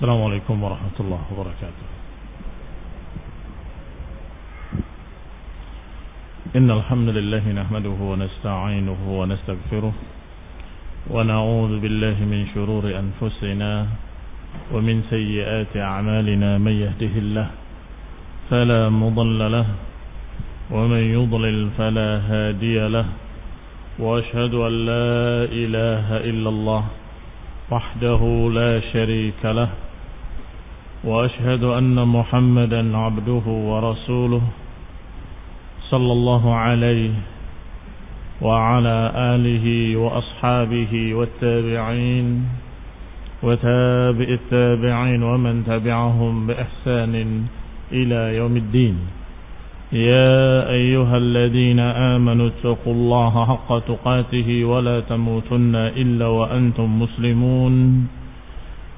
السلام عليكم ورحمة الله وبركاته. إن الحمد لله نحمده ونستعينه ونستغفره ونعوذ بالله من شرور أنفسنا ومن سيئات أعمالنا. من يهده الله فلا مضل له ومن يضلل فلا هادي له، وأشهد أن لا إله إلا الله وحده لا شريك له، وأشهد أن محمدا عبده ورسوله صلى الله عليه وعلى آله وأصحابه والتابعين وتابع التابعين ومن تبعهم بإحسان إلى يوم الدين. يا أيها الذين آمنوا اتقوا الله حق تقاته ولا تموتن إلا وأنتم مسلمون.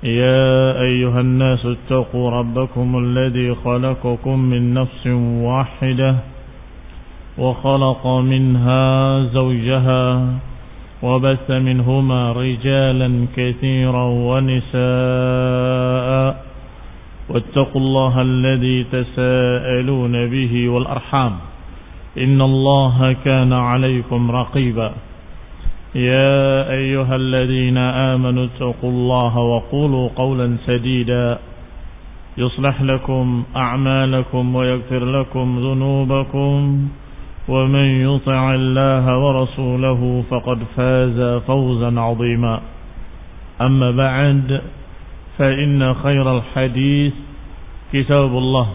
يا أيها الناس اتقوا ربكم الذي خلقكم من نفس واحدة وخلق منها زوجها وبث منهما رجالا كثيرا ونساء، واتقوا الله الذي تساءلون به والأرحام إن الله كان عليكم رقيبا. يا أيها الذين آمنوا اتقوا الله وقولوا قولا سديدا يصلح لكم أعمالكم ويغفر لكم ذنوبكم، ومن يطع الله ورسوله فقد فاز فوزا عظيما. أما بعد، فإن خير الحديث كتاب الله،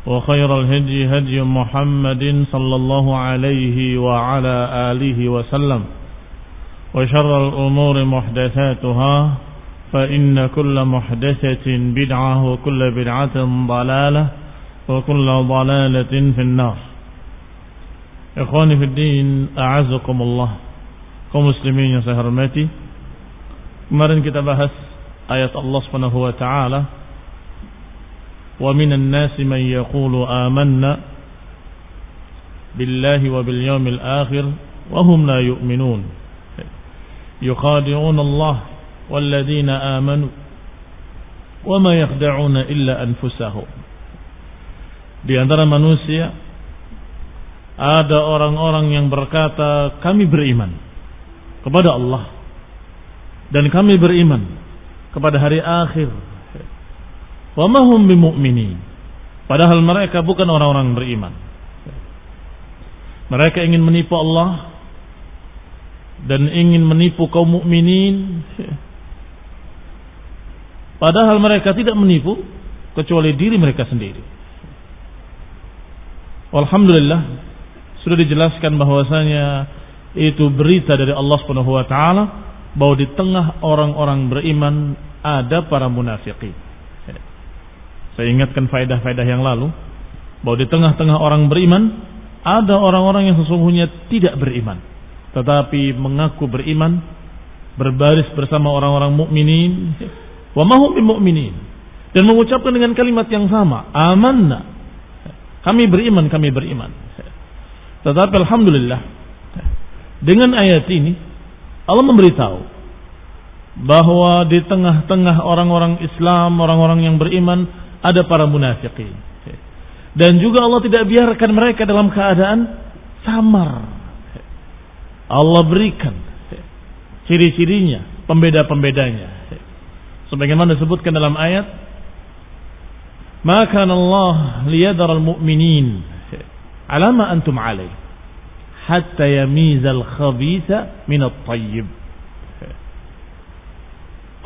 وخير الهدي هدي محمد صلى الله عليه وعلى آله وسلم، وشر الأمور محدثاتها، فإن كل محدثة بدعة وكل بدعة ضلالة وكل ضلالة في النار. Ikhwani fi din, a'azzakumullah, kaum muslimin yang saya hormati. Kemarin kita bahas ayat Allah Subhanahu wa taala, wa minan nasi man yaqulu amanna billahi wa bil yawmil akhir wa hum la yu'minun yukhadi'una Allah wal ladzina amanu wa ma yakhda'una illa anfusahum. Di antara manusia ada orang-orang yang berkata, kami beriman kepada Allah dan kami beriman kepada hari akhir. Wa ma hum bimu'minin, padahal mereka bukan orang-orang beriman. Mereka ingin menipu Allah dan ingin menipu kaum mukminin, padahal mereka tidak menipu kecuali diri mereka sendiri. Alhamdulillah, sudah dijelaskan bahwasanya itu berita dari Allah Subhanahu wa taala bahwa di tengah orang-orang beriman ada para munafikin. Saya ingatkan faedah-faedah yang lalu bahwa di tengah-tengah orang beriman ada orang-orang yang sesungguhnya tidak beriman tetapi mengaku beriman, berbaris bersama orang-orang mukminin, wa ma hum bimu'minin, dan mengucapkan dengan kalimat yang sama, amanna, kami beriman, kami beriman. Tetapi alhamdulillah, dengan ayat ini Allah memberitahu bahwa di tengah-tengah orang-orang Islam, orang-orang yang beriman, ada para munafikin. Dan juga Allah tidak biarkan mereka dalam keadaan samar. Allah berikan ciri-cirinya, pembeda-pembedanya. Sebagaimana disebutkan dalam ayat, "Ma kana Allah liyadhara al-mu'minin ala ma antum alaih hatta yamizal khabitha minat tayyib."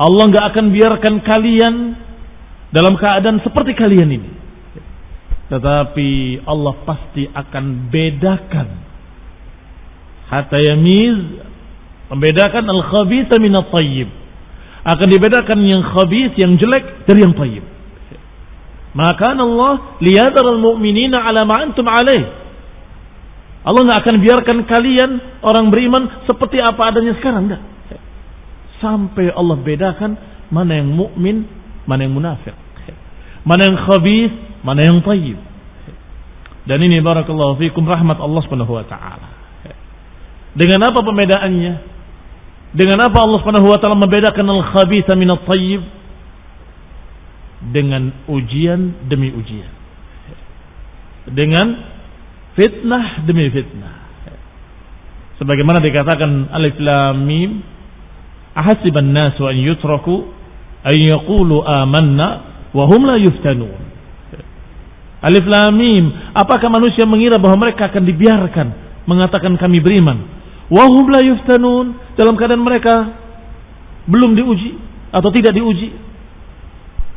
Allah enggak akan biarkan kalian dalam keadaan seperti kalian ini, tetapi Allah pasti akan bedakan, hatta yamiz, membedakan al-khabitha minat tayyib, akan dibedakan yang khabith, yang jelek dari yang tayyib. Maka Allah liyadhar al-mu'minina ala ma antum alaih. Allah enggak akan biarkan kalian orang beriman seperti apa adanya sekarang, enggak. Sampai Allah bedakan mana yang mukmin, mana yang munafik, mana yang khabith, mana yang tayyib. Dan ini barakallahu fikum rahmat Allah Subhanahu wa taala. Dengan apa pembedaannya? Dengan apa Allah Subhanahu wa taala membedakan al-khabitha min at-tayyib? dengan ujian demi ujian, dengan fitnah demi fitnah. Sebagaimana dikatakan alif lam mim, ahasiban nasu an yutraku an yaqulu amanna wa hum la yuftanun. Alif lam mim, apakah manusia mengira bahwa mereka akan dibiarkan mengatakan kami beriman, wa hum la yuftanun, dalam keadaan mereka belum diuji atau tidak diuji?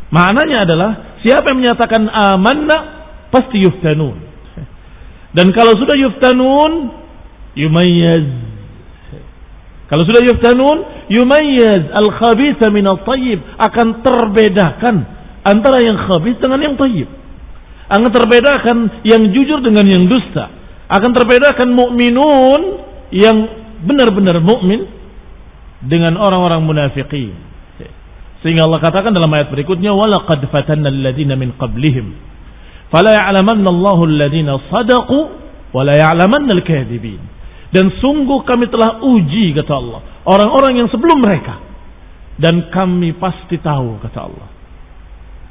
Maknanya adalah siapa yang menyatakan amanna pasti yuftanun. Dan kalau sudah yuftanun yumayyaz. Kalau sudah yuftanun yumayyaz al-khabitha min at-tayyib, akan terbedakan antara yang khabith dengan yang tayyib. Akan terbedakan yang jujur dengan yang dusta. Akan terbedakan mukminun yang benar-benar mukmin dengan orang-orang munafiqin. Sehingga Allah katakan dalam ayat berikutnya, walaqad fatanna alladziina min qablihim fala ya'lamanna Allahu alladziina shadaqu wa la ya'lamanna al-kadhibin. Dan sungguh kami telah uji, kata Allah, orang-orang yang sebelum mereka, dan kami pasti tahu, kata Allah,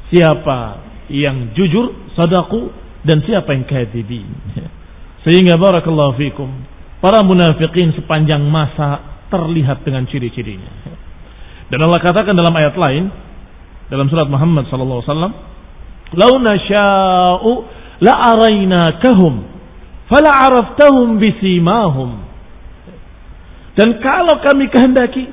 siapa yang jujur, sadaku, dan siapa yang kadzibin. Sehingga barakallahu fikum, para munafikin sepanjang masa terlihat dengan ciri-cirinya. Dan Allah katakan dalam ayat lain, dalam surat Muhammad sallallahu alaihi wasallam, "Lau nasya'u la arainakahum fala 'araftahum bisimahum." Dan kalau kami kehendaki,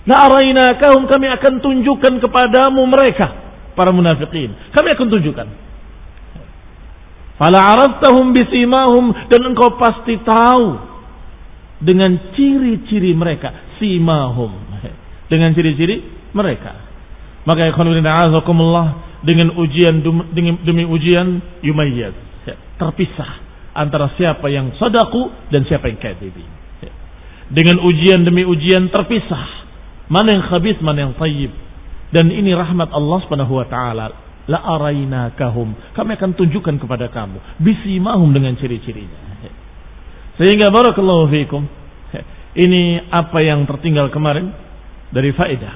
la arainakahum, kami akan tunjukkan kepadamu mereka, para munafikin. Kami akan tunjukkan. Fala 'araftahum bisimahum, dan engkau pasti tahu dengan ciri-ciri mereka, simahum, dengan ciri-ciri mereka. Maka ikhwan fillah azakumullah, dengan ujian demi ujian yumayyaz, terpisah antara siapa yang sadaku dan siapa yang kadzibin. Dengan ujian demi ujian terpisah, mana yang khabith, mana yang tayyib. Dan ini rahmat Allah Subhanahu wa taala. La arainakahum, kami akan tunjukkan kepada kamu bisimahum, dengan ciri-cirinya. Sehingga barakallahu fikum, ini apa yang tertinggal kemarin dari faedah,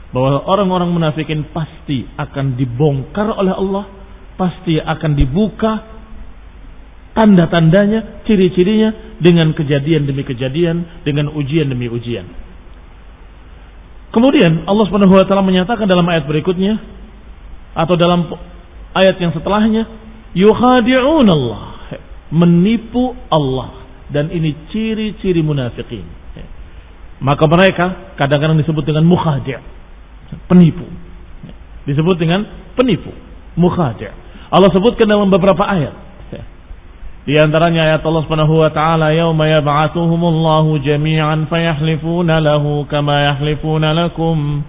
bahwa orang-orang munafikin pasti akan dibongkar oleh Allah, pasti akan dibuka tanda-tandanya, ciri-cirinya, dengan kejadian demi kejadian, dengan ujian demi ujian. Kemudian Allah Subhanahu wa taala menyatakan dalam ayat berikutnya atau dalam ayat yang setelahnya, yukhadi'un Allah, menipu Allah. Dan ini ciri-ciri munafikin. Maka mereka kadang-kadang disebut dengan mukhadi', penipu. Disebut dengan penipu, mukhadi'. Allah sebutkan dalam beberapa ayat. Di antaranya ayat Allah Subhanahu wa taala, yauma yab'atsuhumullahu jami'an fayahlifuna lahu kama yahlifuna lakum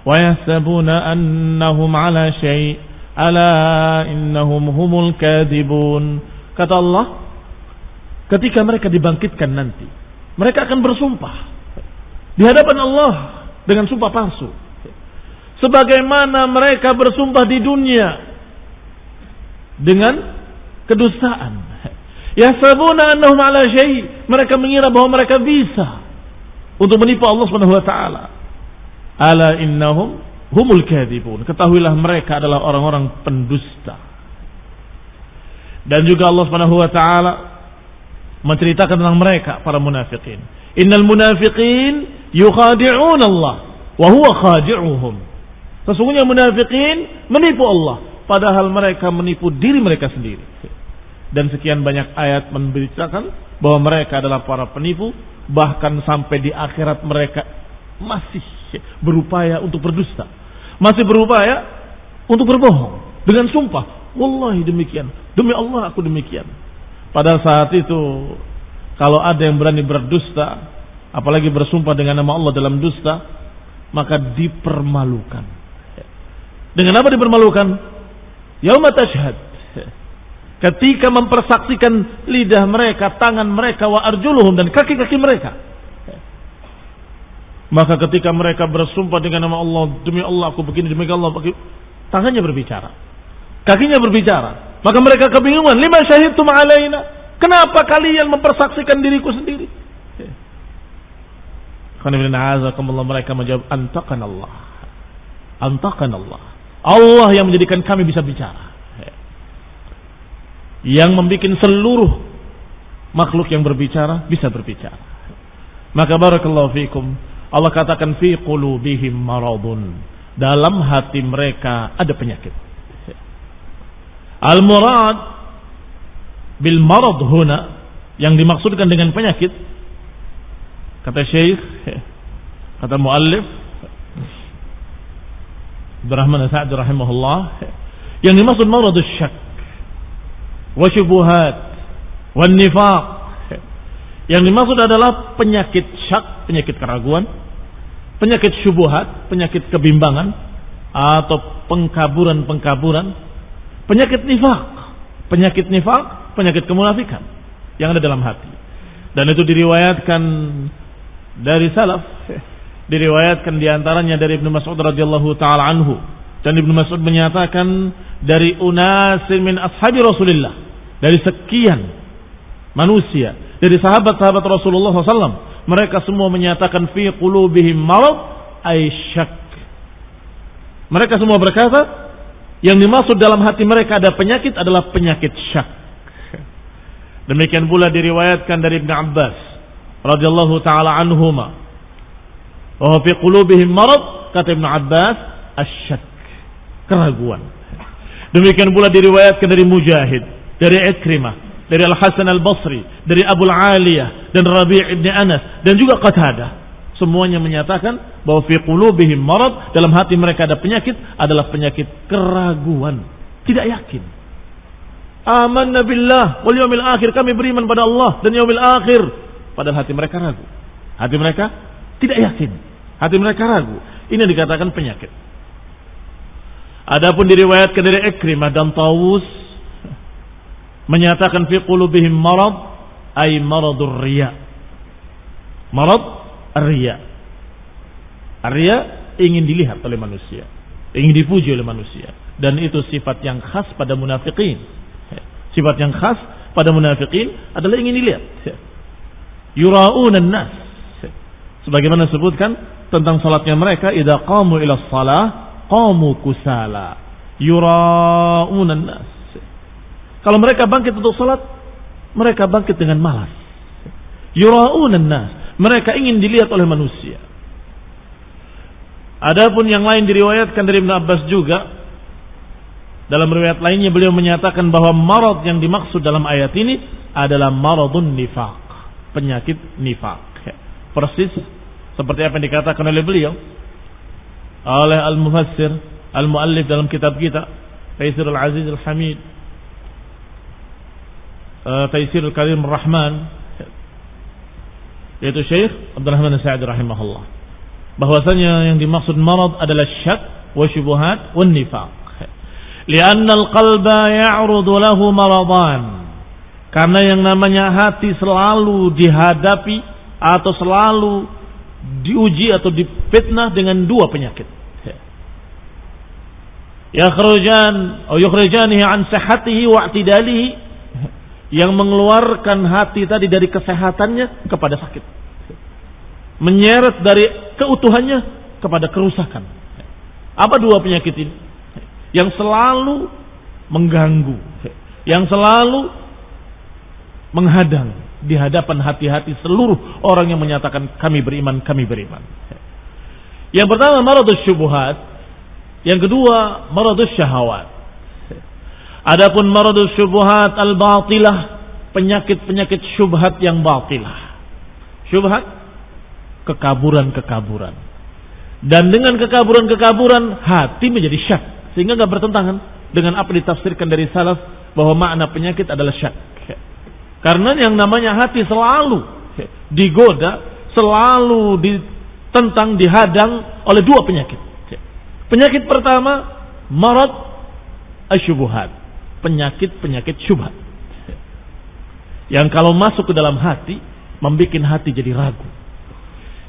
wa yahsabuna annahum 'ala syai' ala innahum humul kadhibun. Kata Allah, ketika mereka dibangkitkan nanti, mereka akan bersumpah di hadapan Allah dengan sumpah palsu, sebagaimana mereka bersumpah di dunia dengan kedustaan. Yahsabuna annahum 'ala syai', mereka mengira bahwa mereka bisa untuk menipu Allah Subhanahu wa taala. Ala innahum humul kadhibun, ketahuilah mereka adalah orang-orang pendusta. Dan juga Allah Subhanahu wa taala menceritakan tentang mereka, para munafikin. Innal munafiqin yukhadi'un Allah wa huwa khadi'uhum. Sesungguhnya munafikin menipu Allah, padahal mereka menipu diri mereka sendiri. Dan sekian banyak ayat memberitakan bahwa mereka adalah para penipu, bahkan sampai di akhirat mereka masih berupaya untuk berdusta, masih berupaya untuk berbohong dengan sumpah, wallahi demikian, demi Allah aku demikian. Pada saat itu kalau ada yang berani berdusta, apalagi bersumpah dengan nama Allah dalam dusta, maka dipermalukan. Dengan apa dipermalukan? Yauma tashhad, ketika mempersaksikan lidah mereka, tangan mereka, wa arjuluhum, dan kaki-kaki mereka. Maka ketika mereka bersumpah dengan nama Allah, demi Allah aku begini, demi Allah begini, tangannya berbicara, kakinya berbicara. Maka mereka kebingungan, lima syahidtum alaina, kenapa kalian mempersaksikan diriku sendiri? Karena mereka menjawab, antakan Allah, antakan Allah. Allah yang menjadikan kami bisa bicara. Yang membuat seluruh makhluk yang berbicara bisa berbicara. Maka barakallahu fikum, Allah katakan fi qulubihim maradun, dalam hati mereka ada penyakit. Al-murad bil marad huna, yang dimaksudkan dengan penyakit, kata Syekh, kata muallif Abdurrahman As-Sa'di rahimahullah, yang dimaksud maradus syak wa syubuhat wa nifaq, yang dimaksud adalah penyakit syak, penyakit keraguan, penyakit syubuhat, penyakit kebimbangan atau pengkaburan-pengkaburan, penyakit nifaq, penyakit kemunafikan yang ada dalam hati. Dan itu diriwayatkan dari salaf, diriwayatkan diantaranya dari Ibnu Mas'ud radhiyallahu taala anhu, dan Ibnu Mas'ud menyatakan dari unasin min ashabi Rasulillah, dari sekian manusia, dari sahabat-sahabat Rasulullah SAW, mereka semua menyatakan fi qulubihim marad ay syak. Mereka semua berkata yang dimaksud dalam hati mereka ada penyakit adalah penyakit syak. Demikian pula diriwayatkan dari Ibnu Abbas radhiyallahu taala anhuma, wa fi qulubihim marad, kata Ibnu Abbas, asyak, keraguan. Demikian pula diriwayatkan dari Mujahid, dari Ikrimah, dari Al-Hasan Al-Basri, dari Abu Al-Aliyah dan Rabi' ibn Anas dan juga Qatadah. Semuanya menyatakan bahwa fi qulubihim marad, dalam hati mereka ada penyakit, adalah penyakit keraguan, tidak yakin. Amanna billah wal yaumil akhir, kami beriman pada Allah dan yaumil akhir, padahal hati mereka ragu. Hati mereka tidak yakin, hati mereka ragu. Ini dikatakan penyakit. Adapun diriwayatkan dari Ikrimah dan Tawus menyatakan fi qulubihim marad ay maradur riya. Marad ar-riya. Ar-riya ingin dilihat oleh manusia, ingin dipuji oleh manusia, dan itu sifat yang khas pada munafikin. Sifat yang khas pada munafikin adalah ingin dilihat. Yura'unan nas, sebagaimana disebutkan tentang salatnya mereka, idza qamu ila shalah qamu kusala yura'unan nas. Kalau mereka bangkit untuk salat, mereka bangkit dengan malas. Yura'unan nas, mereka ingin dilihat oleh manusia. Adapun yang lain diriwayatkan dari Ibnu Abbas juga, dalam riwayat lainnya beliau menyatakan bahwa marad yang dimaksud dalam ayat ini adalah maradun nifaq, penyakit nifaq. Persis seperti apa yang dikatakan oleh beliau, oleh al-mufassir, al-muallif dalam kitab kita Taisirul Aziz Al-Hamid, Taisirul Karim Ar-Rahman, yaitu Syekh Abdurrahman As-Sa'di rahimahullah, bahwasanya yang dimaksud marad adalah syak wa syubuhat wa nifaq. Lianna al-qalba ya'rudu lahu maradan, karena yang namanya hati selalu dihadapi atau selalu diuji atau difitnah dengan dua penyakit. Yukhrujanihi an sihhatihi wa i'tidalihi, yang mengeluarkan hati tadi dari kesehatannya kepada sakit, menyeret dari keutuhannya kepada kerusakan. Apa dua penyakit ini? Yang selalu mengganggu, yang selalu menghadang di hadapan hati-hati seluruh orang yang menyatakan kami beriman, kami beriman. Yang pertama maradus syubhat, yang kedua maradus syahawat. Adapun maradus syubhat al-batilah, penyakit-penyakit syubhat yang batilah. Syubhat, kekaburan-kekaburan. Dan dengan kekaburan-kekaburan hati menjadi syak, sehingga enggak bertentangan dengan apa ditafsirkan dari salaf bahwa makna penyakit adalah syak. Karena yang namanya hati selalu digoda, selalu ditentang, dihadang oleh dua penyakit. Penyakit pertama marad asyubuhat, penyakit-penyakit syubhat, yang kalau masuk ke dalam hati membuat hati jadi ragu.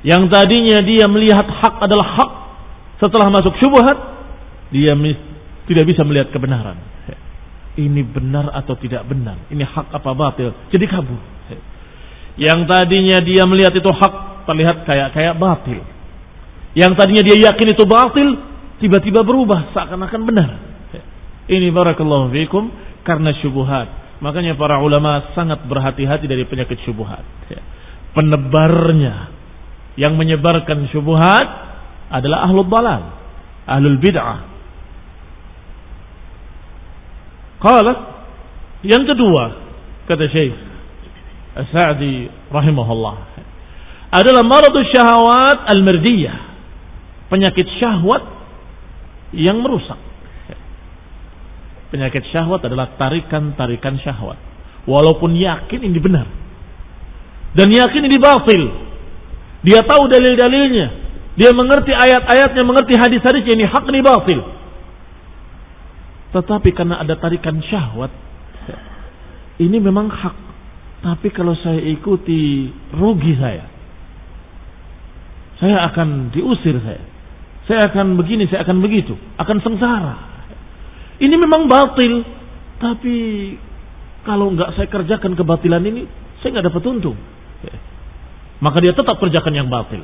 Yang tadinya dia melihat hak adalah hak, setelah masuk syubhat dia tidak bisa melihat kebenaran. Ini benar atau tidak benar, ini hak apa batil, jadi kabur. Yang tadinya dia melihat itu hak, terlihat kayak batil. Yang tadinya dia yakin itu batil, tiba-tiba berubah seakan-akan benar. Ini barakallahu fikum karena syubhat. Makanya para ulama sangat berhati-hati dari penyakit syubhat. Penebarnya yang menyebarkan syubhat adalah ahlul dalal, ahlul bid'ah. Qala, yang kedua kata Syekh As-Sa'di rahimahullah, adalah maradus syahawat al-mardiyah, penyakit syahwat yang merusak. Penyakit syahwat adalah tarikan-tarikan syahwat, walaupun yakin ini benar dan yakin ini batil. Dia tahu dalil-dalilnya, dia mengerti ayat-ayatnya, mengerti hadis-hadisnya, ini hak, ini batil. Tetapi karena ada tarikan syahwat, ini memang hak, tapi kalau saya ikuti rugi saya akan diusir, saya akan begini, saya akan begitu, akan sengsara. Ini memang batil, tapi kalau nggak saya kerjakan kebatilan ini, saya nggak dapat untung. Maka dia tetap kerjakan yang batil,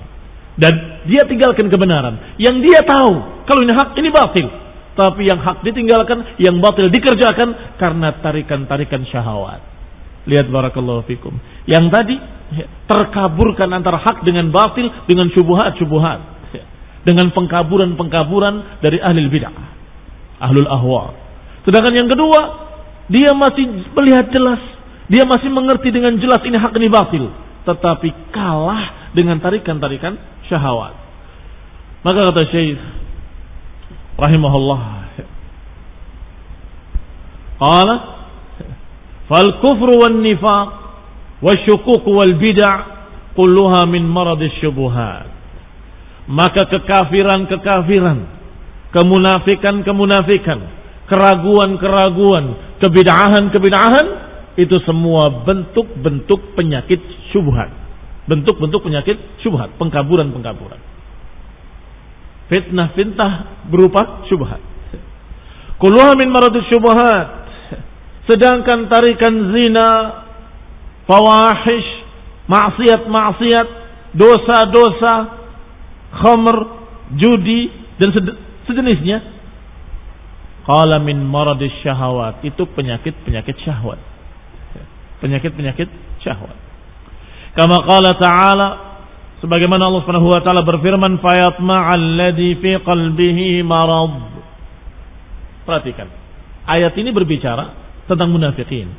dan dia tinggalkan kebenaran. Yang dia tahu kalau ini hak, ini batil, tapi yang hak ditinggalkan, yang batil dikerjakan karena tarikan-tarikan syahwat. Lihat barakallahu fikum. Yang tadi terkaburkan antara hak dengan batil dengan syubhat-syubhat, dengan pengkaburan-pengkaburan dari ahli bid'ah, ahlul ahwa. Sedangkan yang kedua, dia masih melihat jelas, dia masih mengerti dengan jelas ini hak, ini batil, tetapi kalah dengan tarikan-tarikan syahwat. Maka kata Syekh rahimahullah, qala fal kufru wan nifaq wasyukuk wal bid'ah kulluha min maradis syubuhat. Maka kekafiran-kekafiran, kemunafikan-kemunafikan, keraguan-keraguan, kebid'ahan-kebid'ahan, itu semua bentuk-bentuk penyakit syubhat. Bentuk-bentuk penyakit syubhat, pengkaburan-pengkaburan. Fitnah-fitnah berupa syubhat. Kulluha min maradis syubhat. Sedangkan tarikan zina, fawahish, maksiat-maksiat, dosa-dosa, khamr, judi dan sejenisnya, qala min maradis syahawat, itu penyakit-penyakit syahwat. Penyakit-penyakit syahwat. Kama qala ta'ala, sebagaimana Allah Subhanahu wa taala berfirman, fayatma'al ladzi fi qalbihi marad. Perhatikan. Ayat ini berbicara tentang munafikin.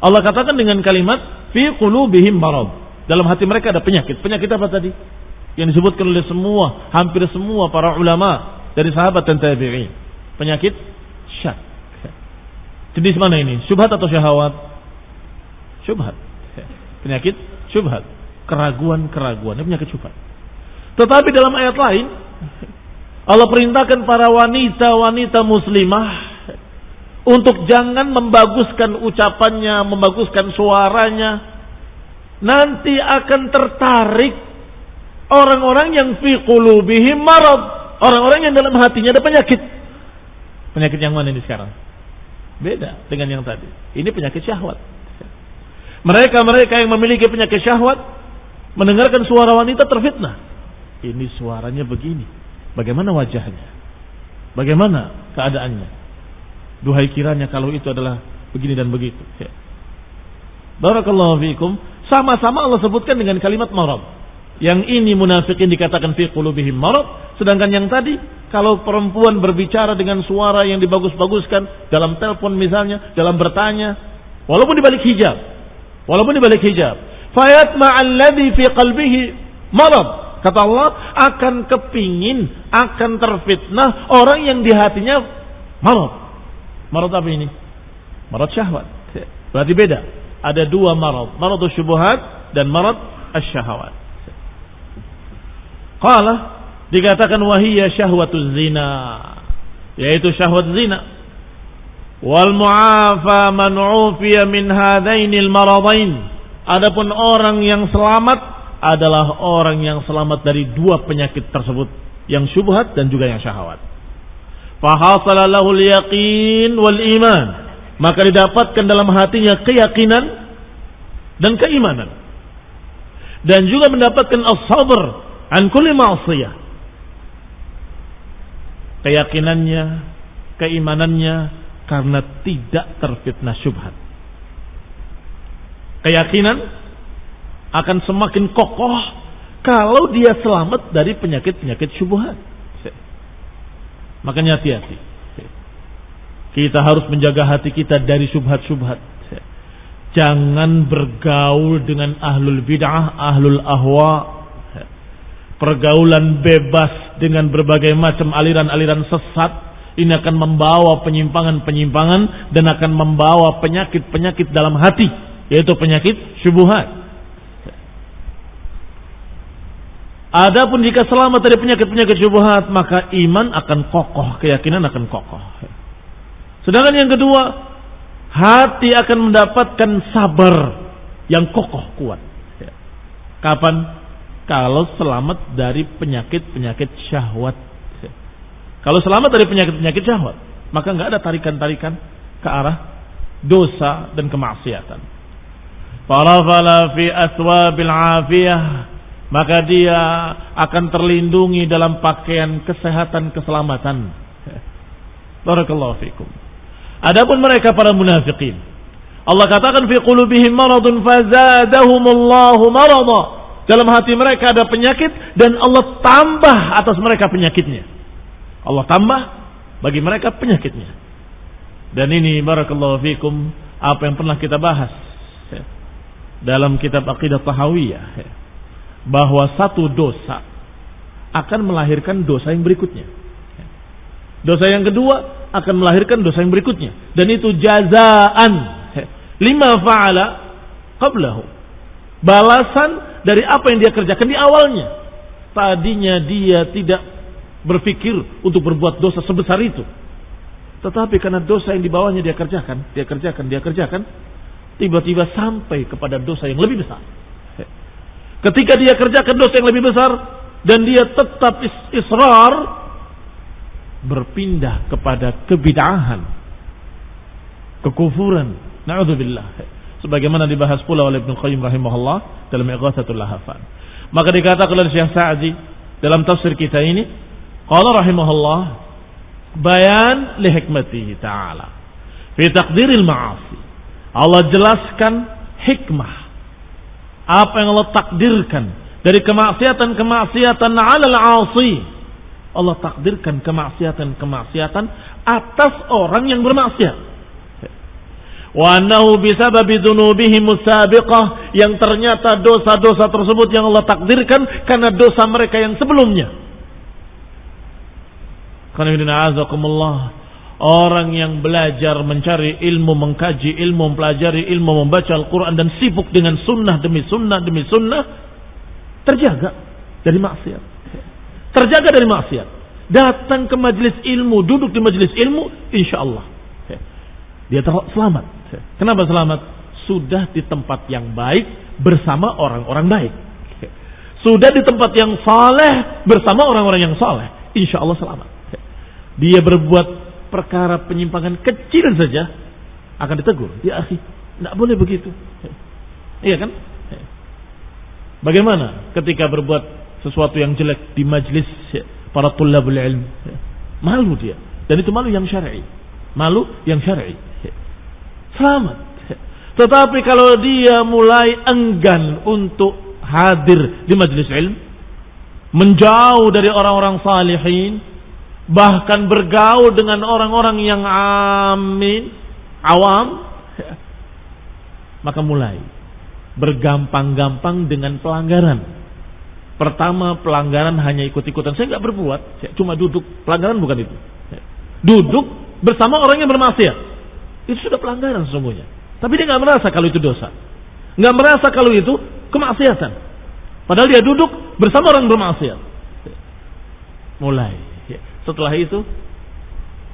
Allah katakan dengan kalimat fi qulubihim marad. Dalam hati mereka ada penyakit. Penyakit apa tadi? Yang disebutkan oleh semua, hampir semua para ulama dari sahabat dan tabi'in. Penyakit syak. Jenis mana ini? Syubhat atau syahwat? Syubhat. Penyakit syubhat. Keraguan-keraguan. Ini penyakit syubhat. Tetapi dalam ayat lain, Allah perintahkan para wanita-wanita muslimah untuk jangan membaguskan ucapannya, membaguskan suaranya. Nanti akan tertarik orang-orang yang fi qulubihim marad, orang-orang yang dalam hatinya ada penyakit. Penyakit yang mana ini sekarang? Beda dengan yang tadi. Ini penyakit syahwat. Mereka-mereka yang memiliki penyakit syahwat mendengarkan suara wanita terfitnah. Ini suaranya begini. Bagaimana wajahnya? Bagaimana keadaannya? Duhai kiranya kalau itu adalah begini dan begitu. Barakallahu fiikum. Sama-sama Allah sebutkan dengan kalimat marad. Yang ini munafikin dikatakan fi qulubihim marad, sedangkan yang tadi kalau perempuan berbicara dengan suara yang dibagus-baguskan dalam telepon misalnya, dalam bertanya, walaupun di balik hijab, fayatma'al ladzi fi qalbihi marad. Kata Allah, akan kepingin, akan terfitnah orang yang di hatinya marad. Marad apa ini? Marad syahwat. Berarti beda. Ada dua marad. Maradus syubuhat dan marad asy-syahawat. Qala, dikatakan wahiyya syahwatuz zina, yaitu syahwat zina. Wal mu'afa man 'ufiya min hadainil maradain. Adapun orang yang selamat adalah orang yang selamat dari dua penyakit tersebut, yang syubhat dan juga yang syahwat. Fahasala lahul yaqin wal iman, maka didapatkan dalam hatinya keyakinan dan keimanan, dan juga mendapatkan as-sabr an kulli ma'siyah, keyakinannya, keimanannya karena tidak terfitnah syubhat. Keyakinan akan semakin kokoh kalau dia selamat dari penyakit-penyakit syubhat. Makanya hati-hati. Kita harus menjaga hati kita dari syubhat-syubhat. Jangan bergaul dengan ahlul bid'ah, ahlul ahwa. Pergaulan bebas dengan berbagai macam aliran-aliran sesat ini akan membawa penyimpangan-penyimpangan dan akan membawa penyakit-penyakit dalam hati, yaitu penyakit syubhat. Adapun jika selamat dari penyakit-penyakit syubhat, maka iman akan kokoh, keyakinan akan kokoh. Sedangkan yang kedua, hati akan mendapatkan sabar yang kokoh kuat. Kapan? Kalau selamat dari penyakit-penyakit syahwat. Kalau selamat dari penyakit-penyakit syahwat, maka nggak ada tarikan-tarikan ke arah dosa dan kemaksiatan. Farafala fi aswabil afiyah, maka dia akan terlindungi dalam pakaian kesehatan, keselamatan. Barakallahu fikum. Adapun mereka para munafikin, Allah katakan fi qulubihim maradun fazadahumullahu marada. Dalam hati mereka ada penyakit dan Allah tambah atas mereka penyakitnya. Allah tambah bagi mereka penyakitnya. Dan ini barakallahu fikum apa yang pernah kita bahas dalam kitab Aqidah Tahawiyah, bahwa satu dosa akan melahirkan dosa yang berikutnya. Dosa yang kedua akan melahirkan dosa yang berikutnya, dan itu jazaan lima fa'ala qablahu, balasan dari apa yang dia kerjakan di awalnya. Tadinya dia tidak berpikir untuk berbuat dosa sebesar itu, tetapi karena dosa yang di bawahnya dia kerjakan, tiba-tiba sampai kepada dosa yang lebih besar. Ketika dia kerjakan dosa yang lebih besar dan dia tetap israr, berpindah kepada kebid'ahan, kekufuran, na'udzubillah, sebagaimana dibahas pula oleh Ibnu Qayyim rahimahullah dalam Ighatsatul Lahafan. Maka dikatakan oleh Syekh Sa'di dalam tafsir kita ini, qala rahimahullah, bayan li hikmatihi ta'ala fi taqdiril ma'asi. Allah jelaskan hikmah apa yang Allah takdirkan dari kemaksiatan-kemaksiatan 'alal 'asi. Allah takdirkan kemaksiatan-kemaksiatan atas orang yang bermaksiat. Wa annahu bisababi dzunubihim musabiqah, yang ternyata dosa-dosa tersebut yang Allah takdirkan karena dosa mereka yang sebelumnya. Karena orang yang belajar mencari ilmu, mengkaji ilmu, mempelajari ilmu, membaca Al-Quran dan sibuk dengan sunnah demi sunnah, terjaga dari maksiat. Terjaga dari maksiat. Datang ke majelis ilmu, duduk di majelis ilmu, insya Allah dia selamat. Kenapa selamat? Sudah di tempat yang baik bersama orang-orang baik. Sudah di tempat yang saleh bersama orang-orang yang saleh, insya Allah selamat. Dia berbuat perkara penyimpangan kecil saja akan ditegur. Ya akhi, tidak boleh begitu. Iya kan? Bagaimana ketika berbuat sesuatu yang jelek di majlis para tullabul ilm? Malu dia, dan itu malu yang syar'i. Malu yang syar'i. Selamat. Tetapi kalau dia mulai enggan untuk hadir di majlis ilm, menjauh dari orang-orang salihin, bahkan bergaul dengan orang-orang yang awam, maka mulai bergampang-gampang dengan pelanggaran. Pertama, pelanggaran hanya ikut-ikutan. Saya nggak berbuat, saya cuma duduk. Pelanggaran bukan itu. Duduk bersama orang yang bermaksiat, itu sudah pelanggaran semuanya. Tapi dia nggak merasa kalau itu dosa, nggak merasa kalau itu kemaksiatan. Padahal dia duduk bersama orang bermaksiat. Mulai. Setelah itu,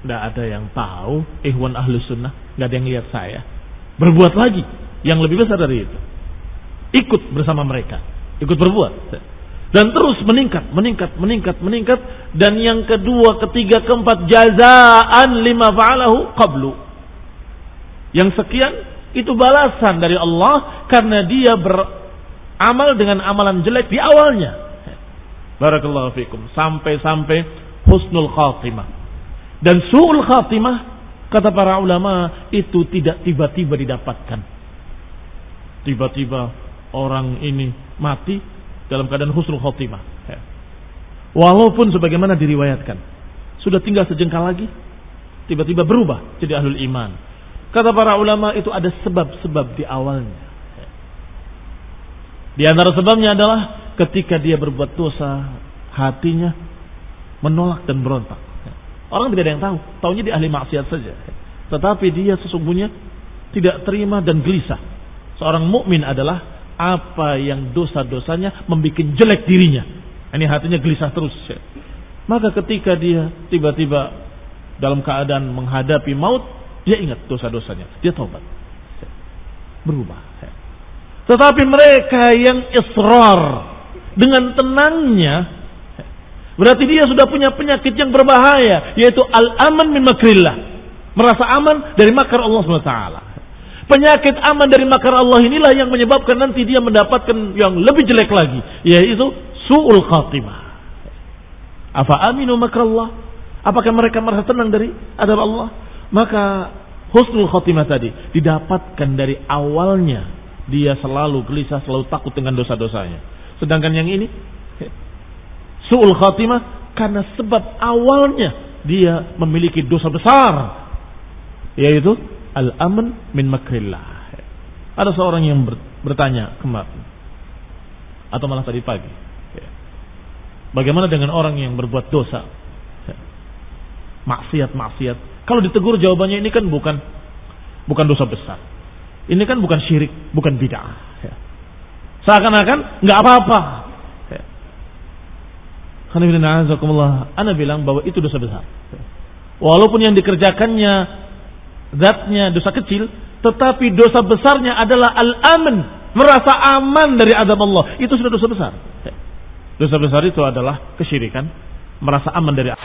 nggak ada yang tahu. Ikhwan ahlu sunnah, nggak ada yang lihat saya berbuat lagi yang lebih besar dari itu. Ikut bersama mereka, ikut berbuat. Dan terus meningkat. Dan yang kedua, ketiga, keempat, jazaan lima fa'alahu qablu. Yang sekian, itu balasan dari Allah karena dia beramal dengan amalan jelek di awalnya. Barakallahu fikum. Sampai husnul khatimah. Dan su'ul khatimah, kata para ulama, itu tidak tiba-tiba didapatkan. Tiba-tiba orang ini mati dalam keadaan husnul khatimah. Walaupun sebagaimana diriwayatkan, sudah tinggal sejengkal lagi, tiba-tiba berubah jadi ahlul iman. Kata para ulama, itu ada sebab-sebab di awalnya. Di antara sebabnya adalah ketika dia berbuat dosa, hatinya menolak dan berontak. Orang tidak ada yang tahu, taunya dia ahli maksiat saja. Tetapi dia sesungguhnya tidak terima dan gelisah. Seorang mukmin adalah apa yang dosa-dosanya membuat jelek dirinya. Ini hatinya gelisah terus. Maka ketika dia tiba-tiba dalam keadaan menghadapi maut, dia ingat dosa-dosanya, dia taubat, berubah. Tetapi mereka yang israr dengan tenangnya, berarti dia sudah punya penyakit yang berbahaya, yaitu al-aman min makrillah, merasa aman dari makar Allah SWT. Penyakit aman dari makar Allah inilah yang menyebabkan nanti dia mendapatkan yang lebih jelek lagi, yaitu su'ul khatimah. Afa aminu makrallah? Apakah mereka merasa tenang dari adab Allah? Maka husnul khatimah tadi didapatkan dari awalnya. Dia selalu gelisah, selalu takut dengan dosa-dosanya. Sedangkan yang ini su'ul khatimah karena sebab awalnya dia memiliki dosa besar, yaitu al-aman min makrillah. Ada seorang yang bertanya kemarin, atau malah tadi pagi, bagaimana dengan orang yang berbuat dosa, maksiat? Kalau ditegur jawabannya ini kan bukan dosa besar. Ini kan bukan syirik, bukan bid'ah. Seakan-akan nggak apa-apa. Ana bilang bahwa itu dosa besar. Walaupun yang dikerjakannya zatnya dosa kecil, tetapi dosa besarnya adalah al-aman, merasa aman dari azab Allah. Itu sudah dosa besar. Dosa besar itu adalah kesyirikan, merasa aman dari